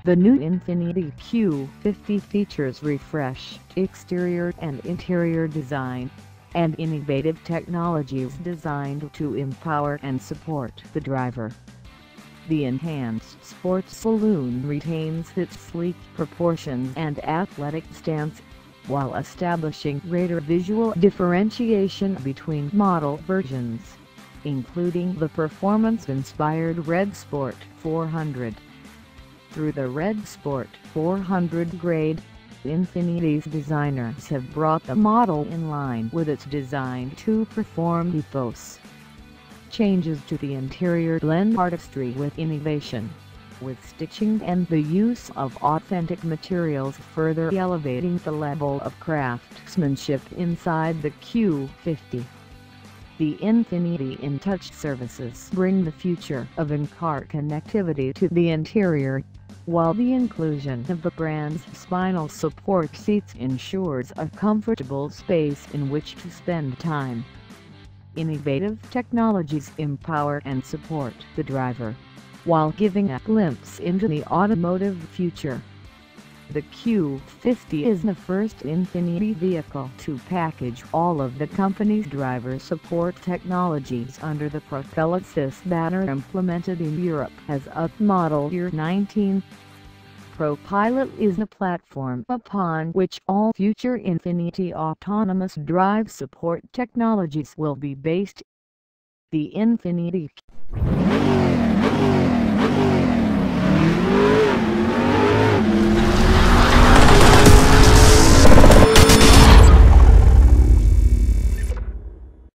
The new Infiniti Q50 features refreshed exterior and interior design and innovative technologies designed to empower and support the driver. The enhanced sports saloon retains its sleek proportions and athletic stance, while establishing greater visual differentiation between model versions, including the performance-inspired Red Sport 400. Through the Red Sport 400 grade, Infiniti's designers have brought the model in line with its design-to-perform ethos. Changes to the interior blend artistry with innovation, with stitching and the use of authentic materials further elevating the level of craftsmanship inside the Q50. The Infiniti InTouch services bring the future of in-car connectivity to the interior, while the inclusion of the brand's spinal support seats ensures a comfortable space in which to spend time. Innovative technologies empower and support the driver, while giving a glimpse into the automotive future. The Q50 is the first Infiniti vehicle to package all of the company's driver support technologies under the Propel Assist banner implemented in Europe as of model year 19. ProPilot is the platform upon which all future Infiniti autonomous drive support technologies will be based. The Infiniti